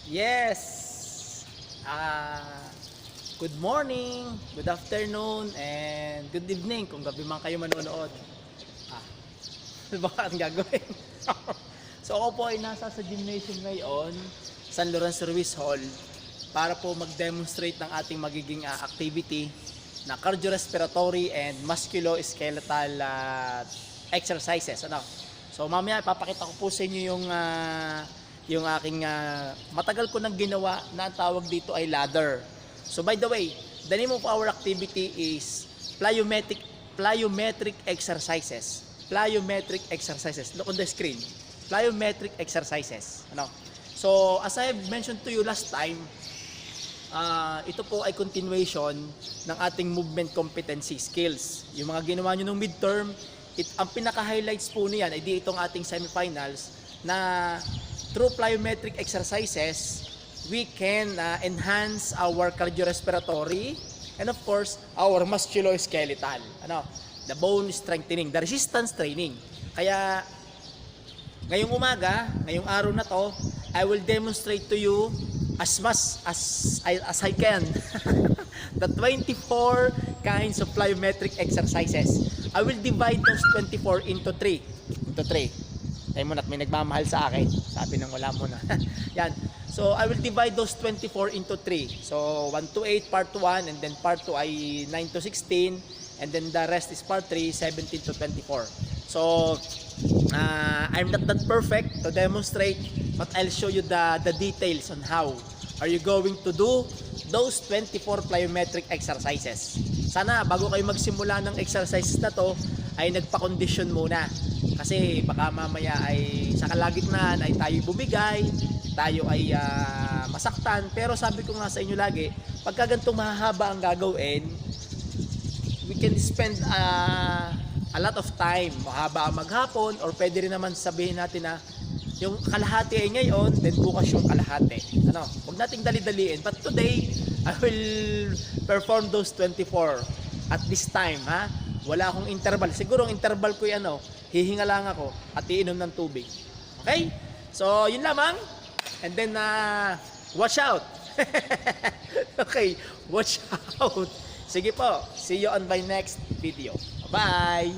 Yes. Ah, good morning, good afternoon, and good evening kung gabi man kayo manonood. Ah, baka ang gagawin. So ako po ay nasa sa gymnasium ngayon, San Lorenzo Ruiz Hall, para po mag-demonstrate ng ating magiging activity na cardiorespiratory and musculoskeletal exercises. Ano? So mamaya ipapakita ko po sa inyo yung aking matagal ko nang ginawa na ang tawag dito ay ladder. So by the way, the name of our activity is plyometric exercises. Plyometric exercises. Look on the screen. Plyometric exercises. Ano? So as I have mentioned to you last time, ito po ay continuation ng ating movement competency skills. Yung mga ginawa nyo nung midterm, ang pinaka-highlights po niyan ay di itong ating semifinals na through plyometric exercises, we can enhance our cardiorespiratory and of course, our musculoskeletal. Ano? The bone strengthening, the resistance training. Kaya, ngayong umaga, ngayong araw na to, I will demonstrate to you as much as I can the 24 kinds of plyometric exercises. I will divide those 24 into 3. Tayo mo na't may nagmamahal sa akin. Sabi nang wala mo na. Yan. So, I will divide those 24 into 3. So, 1 to 8, part 1, and then part 2 ay 9 to 16, and then the rest is part 3, 17 to 24. So, I'm not that perfect to demonstrate, but I'll show you the details on how are you going to do those 24 plyometric exercises. Sana, bago kayo magsimula ng exercises na to, ay nagpa-condition muna. Kasi baka mamaya ay sa kalagitnaan ay tayo bumigay, tayo ay masaktan. Pero sabi ko nga sa inyo lagi, pagka ganitong mahahaba ang gagawin, we can spend a lot of time. Mahaba ang maghapon, or pwede rin naman sabihin natin na yung kalahati ay ngayon, then bukas yung kalahati. Ano? Huwag nating dali-daliin. But today, I will perform those 24 at this time. Ha? Wala akong interval. Siguro ang interval ko yan, hihinga lang ako at iinom ng tubig. Okay? So, yun lamang. And then, watch out. Okay, watch out. Sige po. See you on my next video. Bye!